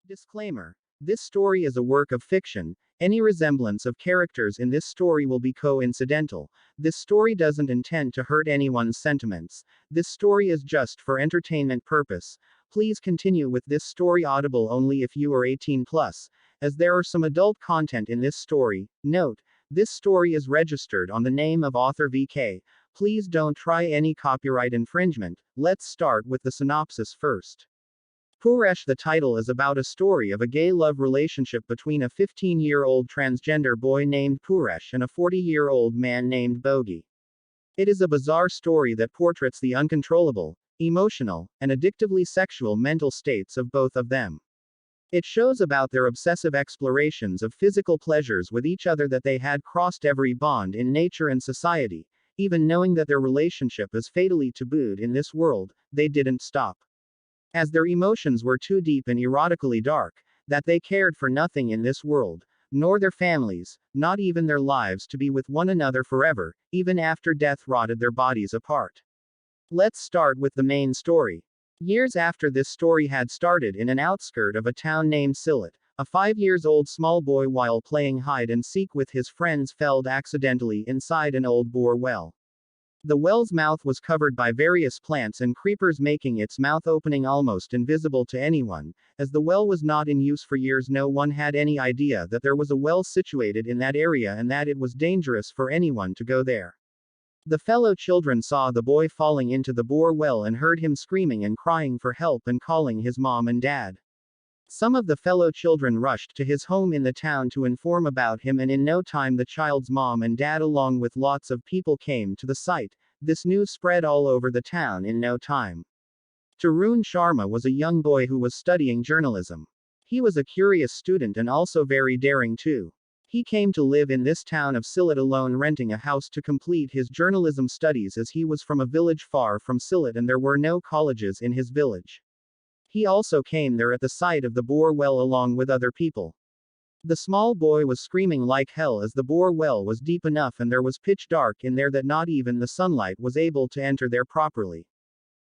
Disclaimer. This story is a work of fiction. Any resemblance of characters in this story will be coincidental. This story doesn't intend to hurt anyone's sentiments. This story is just for entertainment purpose. Please continue with this story audible only if you are 18 plus, as there are some adult content in this story. Note, this story is registered on the name of author VK. Please don't try any copyright infringement. Let's start with the synopsis first. PURUSH. The title is about a story of a gay love relationship between a 15-year-old transgender boy named PURUSH and a 40-year-old man named Bogey. It is a bizarre story that portrays the uncontrollable, emotional, and addictively sexual mental states of both of them. It shows about their obsessive explorations of physical pleasures with each other, that they had crossed every bond in nature and society, even knowing that their relationship is fatally tabooed in this world, they didn't stop. As their emotions were too deep and erotically dark, that they cared for nothing in this world, nor their families, not even their lives, to be with one another forever, even after death rotted their bodies apart. Let's start with the main story. Years after this story had started in an outskirt of a town named Sillet, a 5-year-old small boy, while playing hide and seek with his friends, fell accidentally inside an old bore well. The well's mouth was covered by various plants and creepers, making its mouth opening almost invisible to anyone. As the well was not in use for years, no one had any idea that there was a well situated in that area and that it was dangerous for anyone to go there. The fellow children saw the boy falling into the bore well and heard him screaming and crying for help and calling his mom and dad. Some of the fellow children rushed to his home in the town to inform about him, and in no time the child's mom and dad, along with lots of people, came to the site. This news spread all over the town in no time. Tarun Sharma was a young boy who was studying journalism. He was a curious student and also very daring too. He came to live in this town of Sillet alone, renting a house to complete his journalism studies, as he was from a village far from Sillet and there were no colleges in his village. He also came there at the site of the bore well along with other people. The small boy was screaming like hell, as the bore well was deep enough and there was pitch dark in there that not even the sunlight was able to enter there properly.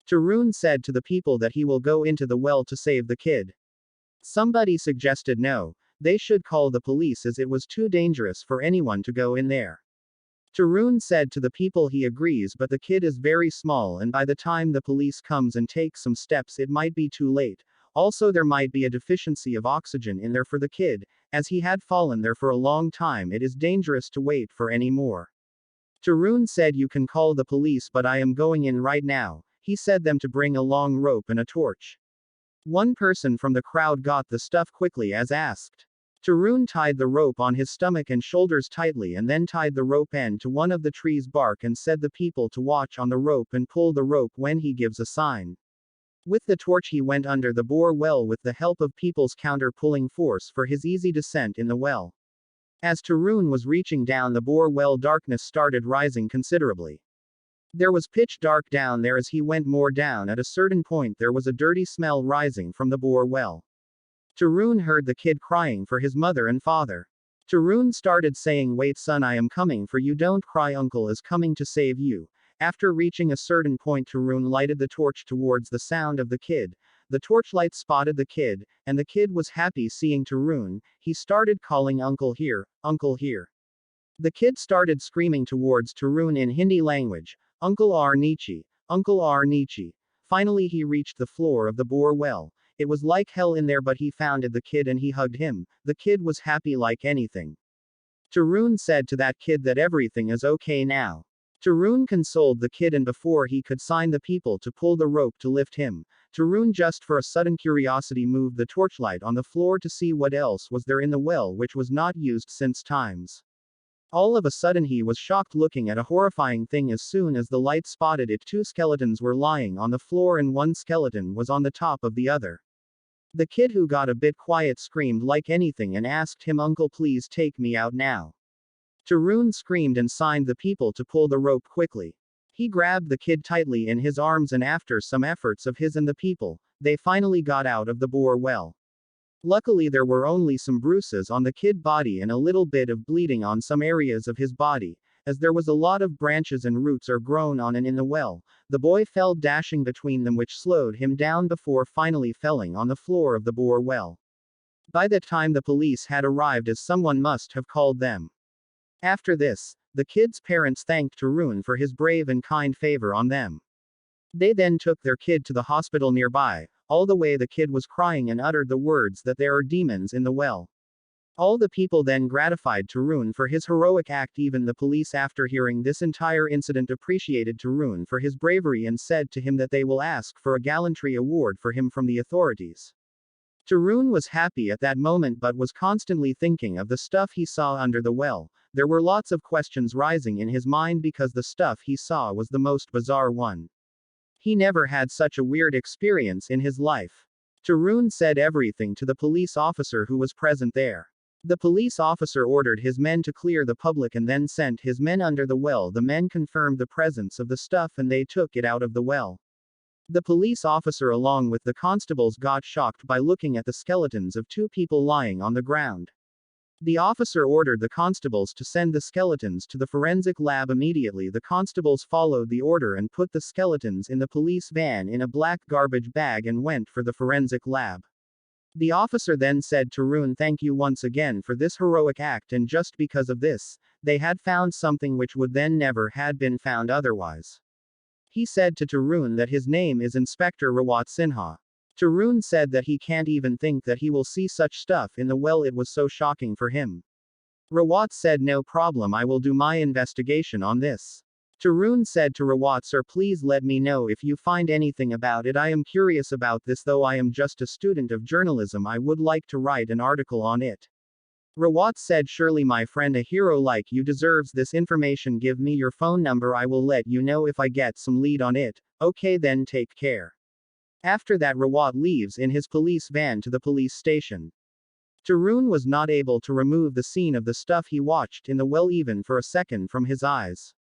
Tarun said to the people that he will go into the well to save the kid. Somebody suggested no, they should call the police, as it was too dangerous for anyone to go in there. Tarun said to the people he agrees, but the kid is very small and by the time the police comes and takes some steps it might be too late. Also there might be a deficiency of oxygen in there for the kid, as he had fallen there for a long time. It is dangerous to wait for any more. Tarun said, you can call the police, but I am going in right now. He said them to bring a long rope and a torch. One person from the crowd got the stuff quickly as asked. Tarun tied the rope on his stomach and shoulders tightly and then tied the rope end to one of the tree's bark and said the people to watch on the rope and pull the rope when he gives a sign. With the torch he went under the bore well with the help of people's counter-pulling force for his easy descent in the well. As Tarun was reaching down the bore well, darkness started rising considerably. There was pitch dark down there. As he went more down, at a certain point there was a dirty smell rising from the bore well. Tarun heard the kid crying for his mother and father. Tarun started saying, wait son, I am coming for you, don't cry, uncle is coming to save you. After reaching a certain point, Tarun lighted the torch towards the sound of the kid. The torchlight spotted the kid, and the kid was happy seeing Tarun. He started calling, uncle here, uncle here. The kid started screaming towards Tarun in Hindi language, Uncle R Nichi, Uncle R Nichi. Finally he reached the floor of the bore well. It was like hell in there, but he found the kid and he hugged him. The kid was happy like anything. Tarun said to that kid that everything is okay now. Tarun consoled the kid, and before he could sign the people to pull the rope to lift him, Tarun, just for a sudden curiosity, moved the torchlight on the floor to see what else was there in the well, which was not used since times. All of a sudden he was shocked, looking at a horrifying thing. As soon as the light spotted it, 2 skeletons were lying on the floor and one skeleton was on the top of the other. The kid, who got a bit quiet, screamed like anything and asked him, uncle please take me out now. Tarun screamed and signed the people to pull the rope quickly. He grabbed the kid tightly in his arms and after some efforts of his and the people, they finally got out of the bore well. Luckily there were only some bruises on the kid body and a little bit of bleeding on some areas of his body, as there was a lot of branches and roots are grown on and in the well. The boy fell dashing between them, which slowed him down before finally falling on the floor of the bore well. By the time the police had arrived, as someone must have called them. After this, the kid's parents thanked Tarun for his brave and kind favor on them. They then took their kid to the hospital nearby. All the way the kid was crying and uttered the words that there are demons in the well. All the people then gratified Tarun for his heroic act. Even the police, after hearing this entire incident, appreciated Tarun for his bravery and said to him that they will ask for a gallantry award for him from the authorities. Tarun was happy at that moment but was constantly thinking of the stuff he saw under the well. There were lots of questions rising in his mind because the stuff he saw was the most bizarre one. He never had such a weird experience in his life. Tarun said everything to the police officer who was present there. The police officer ordered his men to clear the public and then sent his men under the well. The men confirmed the presence of the stuff and they took it out of the well. The police officer along with the constables got shocked by looking at the skeletons of two people lying on the ground. The officer ordered the constables to send the skeletons to the forensic lab immediately. The constables followed the order and put the skeletons in the police van in a black garbage bag and went for the forensic lab. The officer then said to Tarun, "Thank you once again for this heroic act, and just because of this, they had found something which would then never had been found otherwise." He said to Tarun that his name is Inspector Rawat Sinha. Tarun said that he can't even think that he will see such stuff in the well. It was so shocking for him. Rawat said, "No problem, I will do my investigation on this." Tarun said to Rawat, "Sir, please let me know if you find anything about it. I am curious about this, though I am just a student of journalism. I would like to write an article on it." Rawat said, "Surely my friend, a hero like you deserves this information. Give me your phone number, I will let you know if I get some lead on it." "Okay then, take care." After that, Rawat leaves in his police van to the police station. Tarun was not able to remove the scene of the stuff he watched in the well even for a second from his eyes.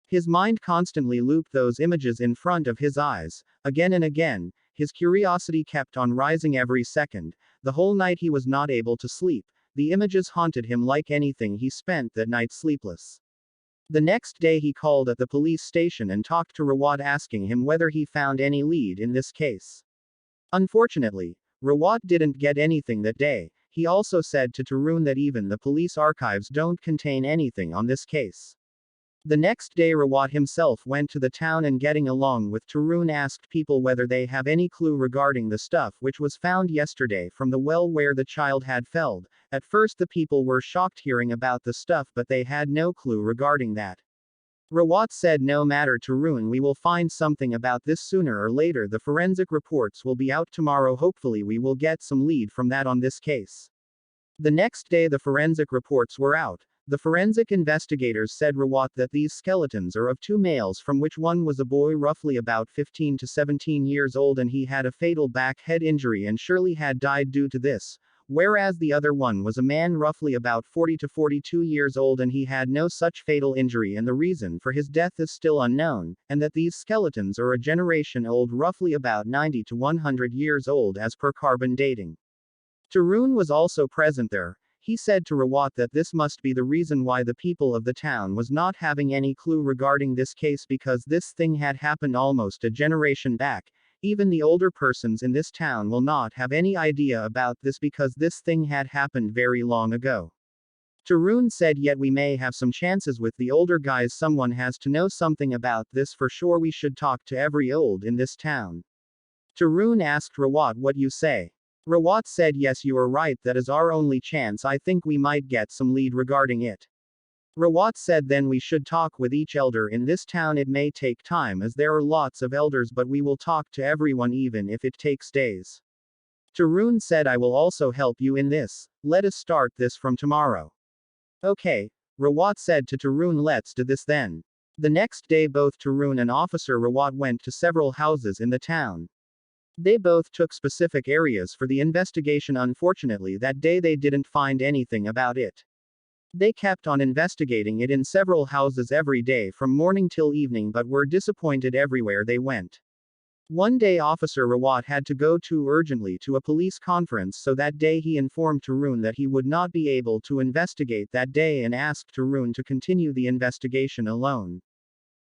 His mind constantly looped those images in front of his eyes, again and again. His curiosity kept on rising every second. The whole night he was not able to sleep. The images haunted him like anything. He spent that night sleepless. The next day he called at the police station and talked to Rawat, asking him whether he found any lead in this case. Unfortunately, Rawat didn't get anything that day. He also said to Tarun that even the police archives don't contain anything on this case. The next day Rawat himself went to the town and, getting along with Tarun, asked people whether they have any clue regarding the stuff which was found yesterday from the well where the child had fell. At first the people were shocked hearing about the stuff, but they had no clue regarding that. Rawat said, "No matter, Tarun, we will find something about this sooner or later. The forensic reports will be out tomorrow. Hopefully we will get some lead from that on this case." The next day the forensic reports were out. The forensic investigators said Rawat that these skeletons are of two males, from which one was a boy roughly about 15 to 17 years old and he had a fatal back head injury and surely had died due to this, whereas the other one was a man roughly about 40 to 42 years old and he had no such fatal injury and the reason for his death is still unknown, and that these skeletons are a generation old, roughly about 90 to 100 years old as per carbon dating. Tarun was also present there. He said to Rawat that this must be the reason why the people of the town was not having any clue regarding this case, because this thing had happened almost a generation back. Even the older persons in this town will not have any idea about this because this thing had happened very long ago. Tarun said, "Yet we may have some chances with the older guys. Someone has to know something about this for sure. We should talk to every old in this town." Tarun asked Rawat, "What you say?" Rawat said, "Yes, you are right, that is our only chance. I think we might get some lead regarding it." Rawat said, "Then we should talk with each elder in this town. It may take time as there are lots of elders, but we will talk to everyone even if it takes days." Tarun said, "I will also help you in this. Let us start this from tomorrow." "Okay," Rawat said to Tarun, "let's do this then." The next day both Tarun and Officer Rawat went to several houses in the town. They both took specific areas for the investigation. Unfortunately, that day they didn't find anything about it. They kept on investigating it in several houses every day from morning till evening, but were disappointed everywhere they went. One day Officer Rawat had to go too urgently to a police conference, so that day he informed Tarun that he would not be able to investigate that day and asked Tarun to continue the investigation alone.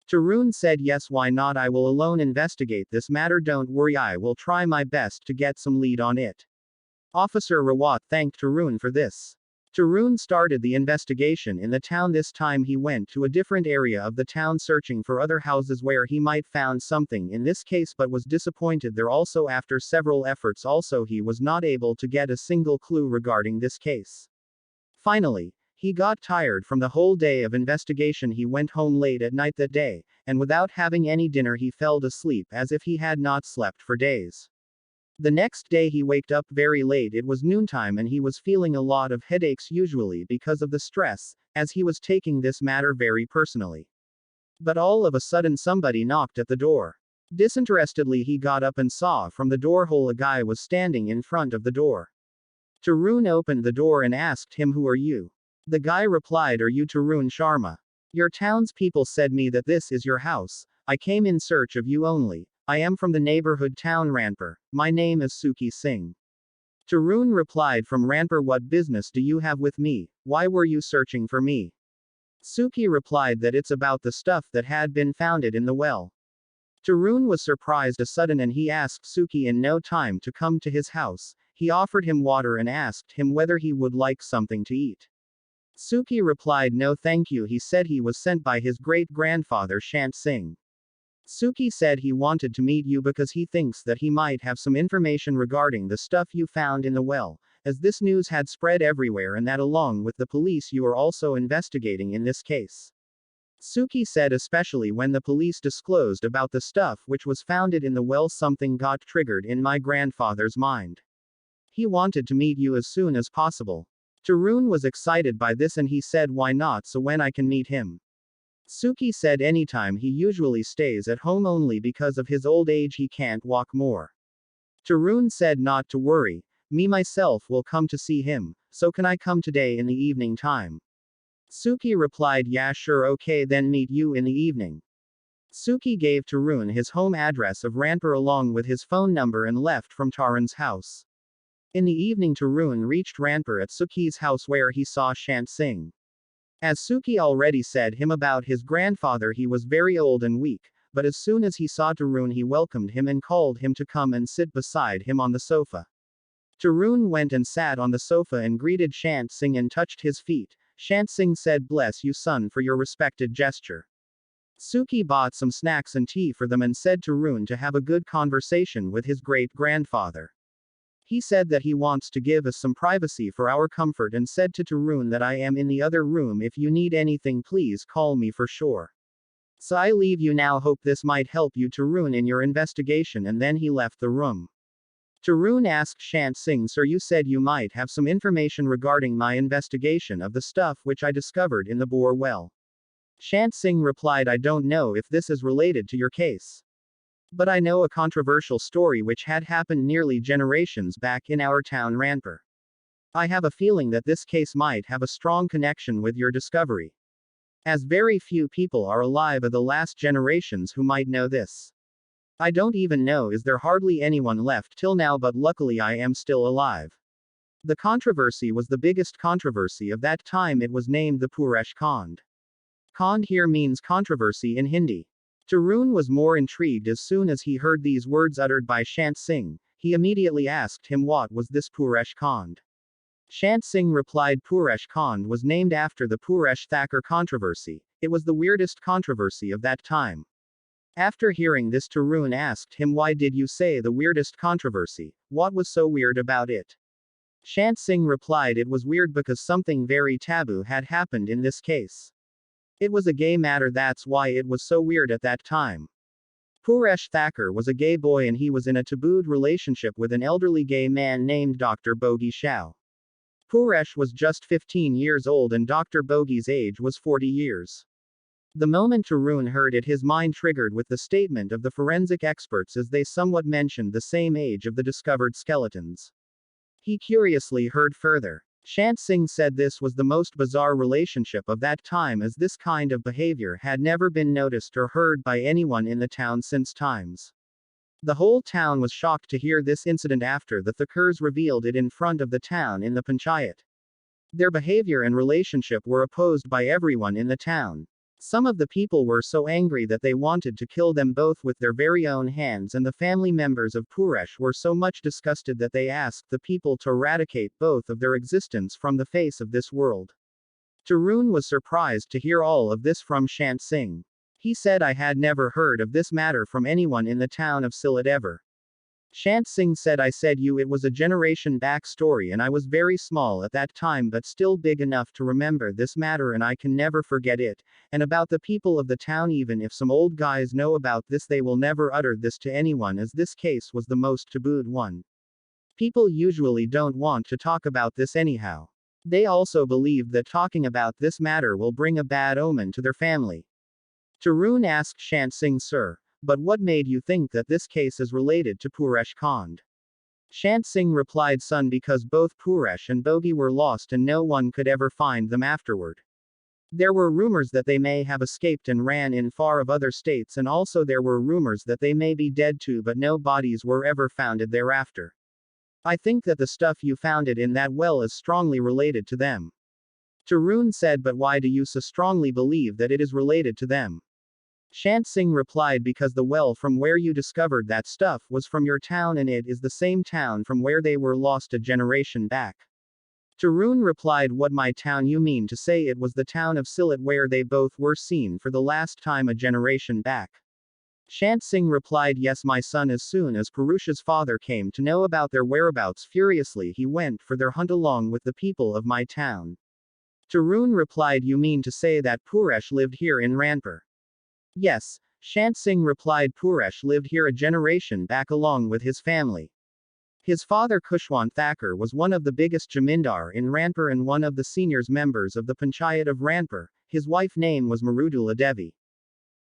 Tarun said, "Yes, why not? I will alone investigate this matter. Don't worry, I will try my best to get some lead on it." Officer Rawat thanked Tarun for this. Tarun started the investigation in the town. This time he went to a different area of the town searching for other houses where he might found something in this case, but was disappointed there also. After several efforts also he was not able to get a single clue regarding this case. Finally, he got tired from the whole day of investigation. He went home late at night that day, and without having any dinner he fell asleep as if he had not slept for days. The next day he waked up very late. It was noontime and he was feeling a lot of headaches, usually because of the stress, as he was taking this matter very personally. But all of a sudden somebody knocked at the door. Disinterestedly he got up and saw from the door hole a guy was standing in front of the door. Tarun opened the door and asked him, "Who are you?" The guy replied, "Are you Tarun Sharma? Your townspeople said me that this is your house. I came in search of you only. I am from the neighborhood town Ranpur. My name is Suki Singh." Tarun replied, "From Ranpur, what business do you have with me? Why were you searching for me?" Suki replied that it's about the stuff that had been found in the well. Tarun was surprised a sudden and he asked Suki in no time to come to his house. He offered him water and asked him whether he would like something to eat. Suki replied, "No thank you." He said he was sent by his great-grandfather Shant Singh. Suki said he wanted to meet you because he thinks that he might have some information regarding the stuff you found in the well, as this news had spread everywhere and that along with the police you are also investigating in this case. Suki said especially when the police disclosed about the stuff which was found in the well, something got triggered in my grandfather's mind. He wanted to meet you as soon as possible. Tarun was excited by this and he said, "Why not? So when I can meet him?" Suki said anytime. He usually stays at home only because of his old age he can't walk more. Tarun said not to worry, me myself will come to see him, so can I come today in the evening time? Suki replied, "Yeah sure, okay then meet you in the evening." Suki gave Tarun his home address of Ranpur along with his phone number and left from Tarun's house. In the evening Tarun reached Ranpur at Suki's house where he saw Shant Singh. As Suki already said him about his grandfather, he was very old and weak, but as soon as he saw Tarun he welcomed him and called him to come and sit beside him on the sofa. Tarun went and sat on the sofa and greeted Shant Singh and touched his feet. Shant Singh said, "Bless you son for your respected gesture." Suki bought some snacks and tea for them and said to Tarun to have a good conversation with his great-grandfather. He said that he wants to give us some privacy for our comfort and said to Tarun that I am in the other room. If you need anything please call me for sure. So I leave you now, hope this might help you Tarun in your investigation, and then he left the room. Tarun asked Shant Singh, "Sir, you said you might have some information regarding my investigation of the stuff which I discovered in the bore well." Shant Singh replied, "I don't know if this is related to your case. But I know a controversial story which had happened nearly generations back in our town Ranpur. I have a feeling that this case might have a strong connection with your discovery. As very few people are alive of the last generations who might know this. I don't even know, is there hardly anyone left till now, but luckily I am still alive." The controversy was the biggest controversy of that time. It was named the PURUSH Kand. Kand here means controversy in Hindi. Tarun was more intrigued as soon as he heard these words uttered by Shant Singh. He immediately asked him what was this PURUSH Kand. Shant Singh replied, "PURUSH Kand was named after the Purush Thakur controversy. It was the weirdest controversy of that time." After hearing this, Tarun asked him, "Why did you say the weirdest controversy? What was so weird about it?" Shant Singh replied, "It was weird because something very taboo had happened in this case. It was a gay matter, that's why it was so weird at that time. Purush Thakur was a gay boy and he was in a tabooed relationship with an elderly gay man named Dr. Bogi Shao. Purush was just 15 years old and Dr. Bogi's age was 40 years. The moment Tarun heard it, his mind triggered with the statement of the forensic experts as they somewhat mentioned the same age of the discovered skeletons. He curiously heard further. Shant Singh said this was the most bizarre relationship of that time, as this kind of behavior had never been noticed or heard by anyone in the town since times. The whole town was shocked to hear this incident after the Thakurs revealed it in front of the town in the panchayat. Their behavior and relationship were opposed by everyone in the town. Some of the people were so angry that they wanted to kill them both with their very own hands, and the family members of Purush were so much disgusted that they asked the people to eradicate both of their existence from the face of this world. Tarun was surprised to hear all of this from Shant Singh. He said, I had never heard of this matter from anyone in the town of Sylhet ever. Shant Singh said, I said you it was a generation back story and I was very small at that time but still big enough to remember this matter and I can never forget it, and about the people of the town, even if some old guys know about this they will never utter this to anyone as this case was the most tabooed one. People usually don't want to talk about this anyhow. They also believed that talking about this matter will bring a bad omen to their family. Tarun asked Shant Singh, sir, but what made you think that this case is related to Purush Kand? Shant Singh replied, son, because both Purush and Bogi were lost and no one could ever find them afterward. There were rumors that they may have escaped and ran in far of other states, and also there were rumors that they may be dead too, but no bodies were ever founded thereafter. I think that the stuff you founded in that well is strongly related to them. Tarun said, but why do you so strongly believe that it is related to them? Shant Singh replied, because the well from where you discovered that stuff was from your town and it is the same town from where they were lost a generation back. Tarun replied, what my town? You mean to say it was the town of Sylhet where they both were seen for the last time a generation back? Shant Singh replied, yes my son, as soon as Purush's father came to know about their whereabouts furiously he went for their hunt along with the people of my town. Tarun replied, you mean to say that Purush lived here in Ranpur? Yes, Shant Singh replied, Purush lived here a generation back along with his family. His father Kushwant Thakur was one of the biggest jamindar in Ranpur and one of the senior members of the Panchayat of Ranpur. His wife name was Marudula Devi.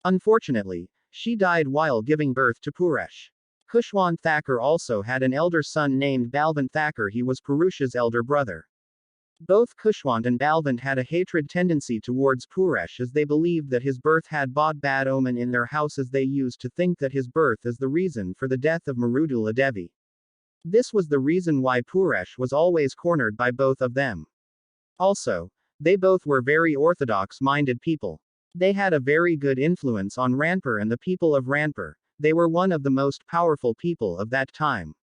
Unfortunately, she died while giving birth to Purush. Kushwant Thakur also had an elder son named Balwant Thakur. He was Purush's elder brother. Both Kushwant and Balwant had a hatred tendency towards Purush as they believed that his birth had brought bad omen in their house, as they used to think that his birth is the reason for the death of Marudula Devi. This was the reason why Purush was always cornered by both of them. Also, they both were very orthodox-minded people. They had a very good influence on Ranpur and the people of Ranpur. They were one of the most powerful people of that time.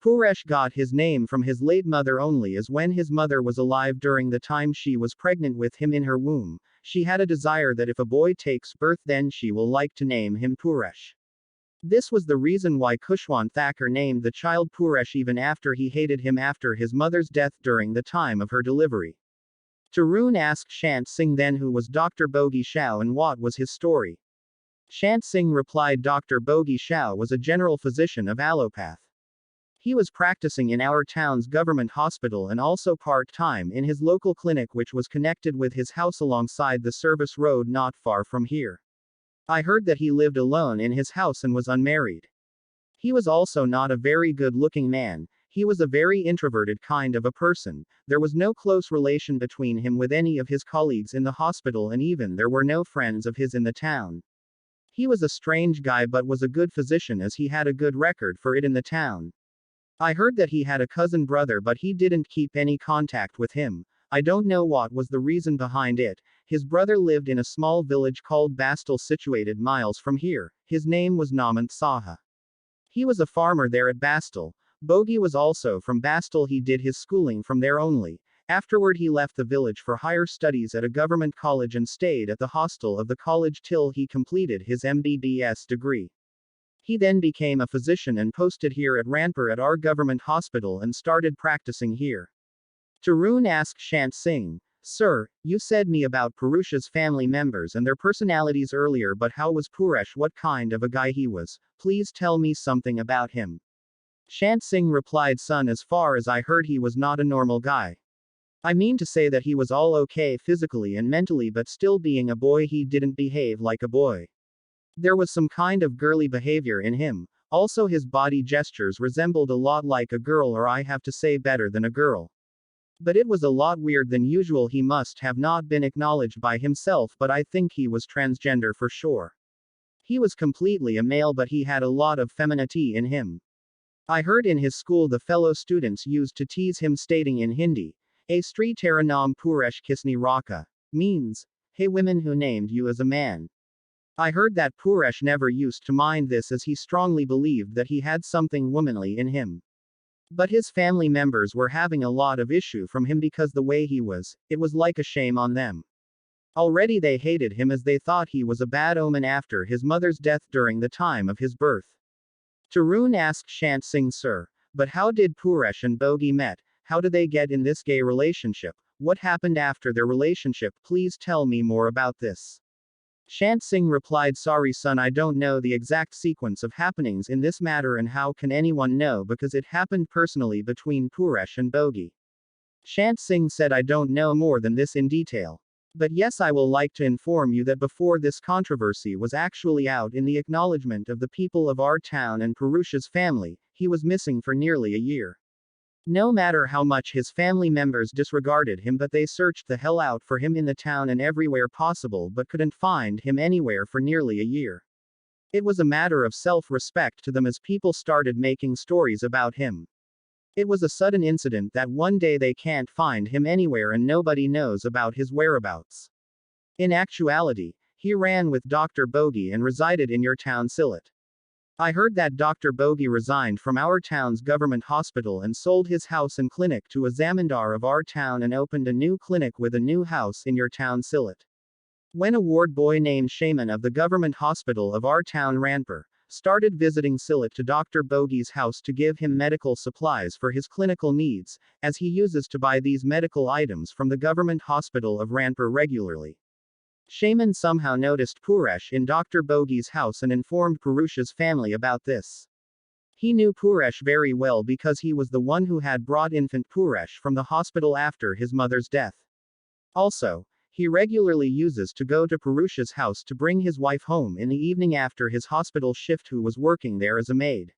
Purush got his name from his late mother only, as when his mother was alive during the time she was pregnant with him in her womb, she had a desire that if a boy takes birth then she will like to name him Purush. This was the reason why Kushwant Thakur named the child Purush even after he hated him after his mother's death during the time of her delivery. Tarun asked Shant Singh then who was Dr. Bogi Shao and what was his story. Shant Singh replied, Dr. Bogi Shao was a general physician of allopath. He was practicing in our town's government hospital and also part-time in his local clinic which was connected with his house alongside the service road not far from here. I heard that he lived alone in his house and was unmarried. He was also not a very good-looking man. He was a very introverted kind of a person. There was no close relation between him with any of his colleagues in the hospital, and even there were no friends of his in the town. He was a strange guy but was a good physician as he had a good record for it in the town. I heard that he had a cousin brother but he didn't keep any contact with him. I don't know what was the reason behind it. His brother lived in a small village called Bastal situated miles from here. His name was Namant Saha. He was a farmer there at Bastal. Bogi was also from Bastal. He did his schooling from there only. Afterward he left the village for higher studies at a government college and stayed at the hostel of the college till he completed his MBBS degree. He then became a physician and posted here at Ranpur at our government hospital and started practicing here. Tarun asked Shant Singh, sir, you said me about Purush's family members and their personalities earlier, but how was Purush? What kind of a guy he was? Please tell me something about him. Shant Singh replied, son, as far as I heard he was not a normal guy. I mean to say that he was all okay physically and mentally, but still being a boy he didn't behave like a boy. There was some kind of girly behavior in him. Also his body gestures resembled a lot like a girl, or I have to say better than a girl. But it was a lot weird than usual. He must have not been acknowledged by himself, but I think he was transgender for sure. He was completely a male but he had a lot of femininity in him. I heard in his school the fellow students used to tease him stating in Hindi, A Sri Tera Naam Purush Kisni Raka, means, Hey women who named you as a man. I heard that Purush never used to mind this as he strongly believed that he had something womanly in him. But his family members were having a lot of issue from him because the way he was, it was like a shame on them. Already they hated him as they thought he was a bad omen after his mother's death during the time of his birth. Tarun asked Shant Singh, sir, but how did Purush and Bogi met? How did they get in this gay relationship? What happened after their relationship? Please tell me more about this. Shant Singh replied, sorry son, I don't know the exact sequence of happenings in this matter, and how can anyone know because it happened personally between Purush and Bogi. Shant Singh said, I don't know more than this in detail. But yes, I will like to inform you that before this controversy was actually out in the acknowledgement of the people of our town and Purush's family, he was missing for nearly a year. No matter how much his family members disregarded him, but they searched the hell out for him in the town and everywhere possible but couldn't find him anywhere for nearly a year. It was a matter of self-respect to them as people started making stories about him. It was a sudden incident that one day they can't find him anywhere and nobody knows about his whereabouts. In actuality, he ran with Dr. Bogi and resided in your town, Sylhet. I heard that Dr. Bogi resigned from our town's government hospital and sold his house and clinic to a zamindar of our town and opened a new clinic with a new house in your town, Sylhet. When a ward boy named Shaman of the government hospital of our town, Ranpur, started visiting Sylhet to Dr. Bogi's house to give him medical supplies for his clinical needs, as he uses to buy these medical items from the government hospital of Ranpur regularly. Shaman somehow noticed Purush in Dr. Bogi's house and informed Purush's family about this. He knew Purush very well because he was the one who had brought infant Purush from the hospital after his mother's death. Also, he regularly uses to go to Purush's house to bring his wife home in the evening after his hospital shift, who was working there as a maid.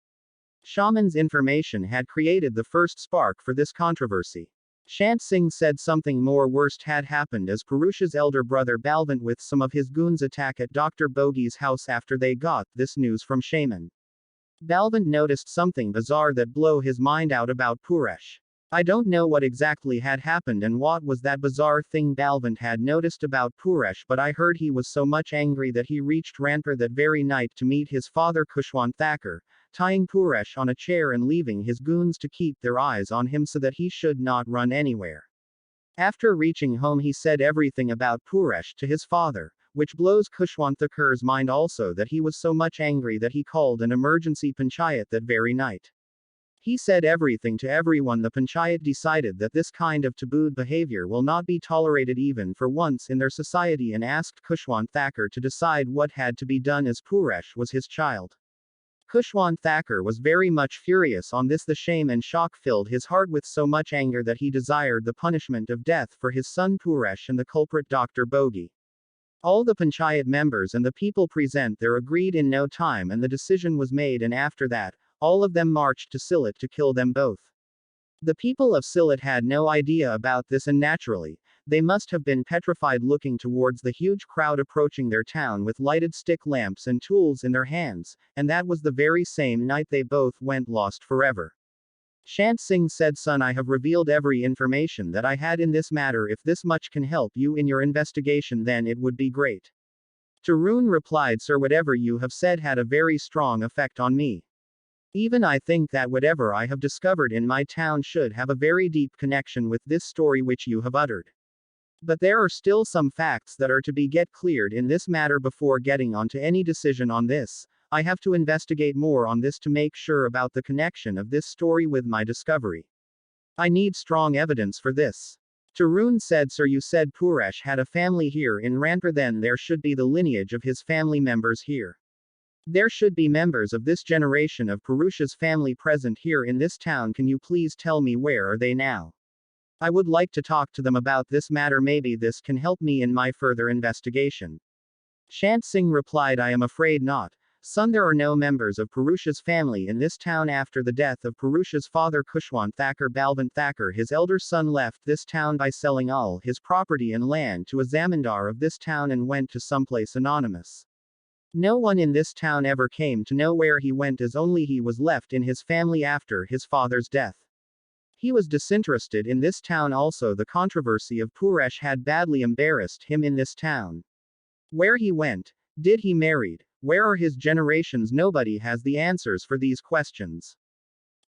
Shaman's information had created the first spark for this controversy. Shant Singh said something more worst had happened as Purush's elder brother Balwant with some of his goons attack at Dr. Bogi's house after they got this news from Shaman. Balwant noticed something bizarre that blew his mind out about Purush. I don't know what exactly had happened and what was that bizarre thing Balwant had noticed about Purush, but I heard he was so much angry that he reached Ranpur that very night to meet his father Kushwant Thakur, tying Purush on a chair and leaving his goons to keep their eyes on him so that he should not run anywhere. After reaching home, he said everything about Purush to his father, which blows Kushwant Thakur's mind also, that he was so much angry that he called an emergency panchayat that very night. He said everything to everyone. The panchayat decided that this kind of tabooed behavior will not be tolerated even for once in their society and asked Kushwant Thakur to decide what had to be done as Purush was his child. Kushwant Thakur was very much furious on this. The shame and shock filled his heart with so much anger that he desired the punishment of death for his son Purush and the culprit Dr. Bogi. All the panchayat members and the people present there agreed in no time, and the decision was made, and after that, all of them marched to Sylhet to kill them both. The people of Sylhet had no idea about this, and naturally, they must have been petrified looking towards the huge crowd approaching their town with lighted stick lamps and tools in their hands, and that was the very same night they both went lost forever. Shant Singh said, son, I have revealed every information that I had in this matter. If this much can help you in your investigation, then it would be great. Tarun replied, sir, whatever you have said had a very strong effect on me. Even I think that whatever I have discovered in my town should have a very deep connection with this story which you have uttered. But there are still some facts that are to be get cleared in this matter before getting on to any decision on this. I have to investigate more on this to make sure about the connection of this story with my discovery. I need strong evidence for this. Tarun said, sir, you said Purush had a family here in Ranpur, then there should be the lineage of his family members here. There should be members of this generation of Purush's family present here in this town. Can you please tell me where are they now? I would like to talk to them about this matter. Maybe this can help me in my further investigation. Shant Singh replied, I am afraid not. Son, there are no members of Purush's family in this town. After the death of Purush's father Kushwant Thakur, Balwant Thakur, his elder son, left this town by selling all his property and land to a zamindar of this town and went to someplace anonymous. No one in this town ever came to know where he went, as only he was left in his family after his father's death. He was disinterested in this town also. The controversy of PURUSH had badly embarrassed him in this town. Where he went, did he married, where are his generations? Nobody has the answers for these questions.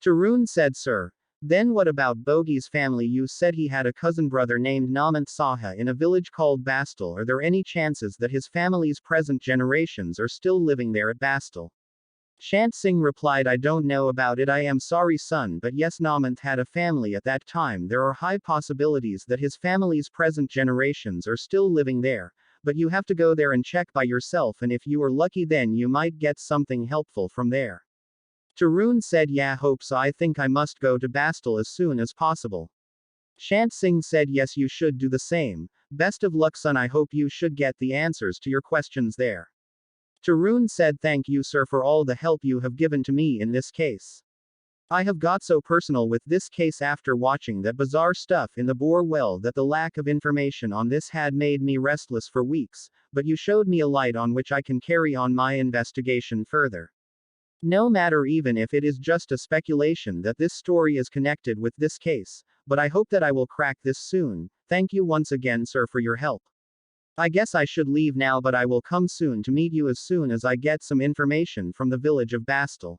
Tarun said, sir. Then what about Bogey's family? You said he had a cousin brother named Namant Saha in a village called Bastal. Are there any chances that his family's present generations are still living there at Bastal? Shant Singh replied, I don't know about it. I am sorry, son, but yes, Namant had a family at that time. There are high possibilities that his family's present generations are still living there, but you have to go there and check by yourself, and if you are lucky, then you might get something helpful from there. Tarun said, yeah, hope so. I think I must go to Bastal as soon as possible. Shant Singh said, yes, you should do the same. Best of luck, son. I hope you should get the answers to your questions there. Tarun said, thank you, sir, for all the help you have given to me in this case. I have got so personal with this case after watching that bizarre stuff in the bore well that the lack of information on this had made me restless for weeks, but you showed me a light on which I can carry on my investigation further. No matter even if it is just a speculation that this story is connected with this case, but I hope that I will crack this soon. Thank you once again, sir, for your help. I guess I should leave now, but I will come soon to meet you as soon as I get some information from the village of Bastal.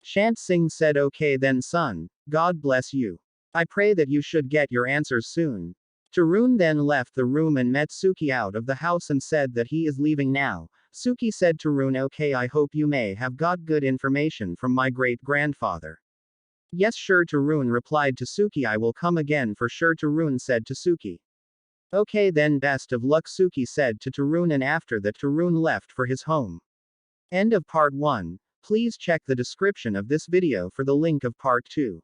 Shant Singh said, okay then, son. God bless you. I pray that you should get your answers soon. Tarun then left the room and met Suki out of the house and said that he is leaving now. Suki said to Tarun, okay, I hope you may have got good information from my great-grandfather. Yes, sure, Tarun replied to Suki, I will come again for sure, Tarun said to Suki. Okay then, best of luck, Suki said to Tarun, and after that Tarun left for his home. End of part 1. Please check the description of this video for the link of part 2.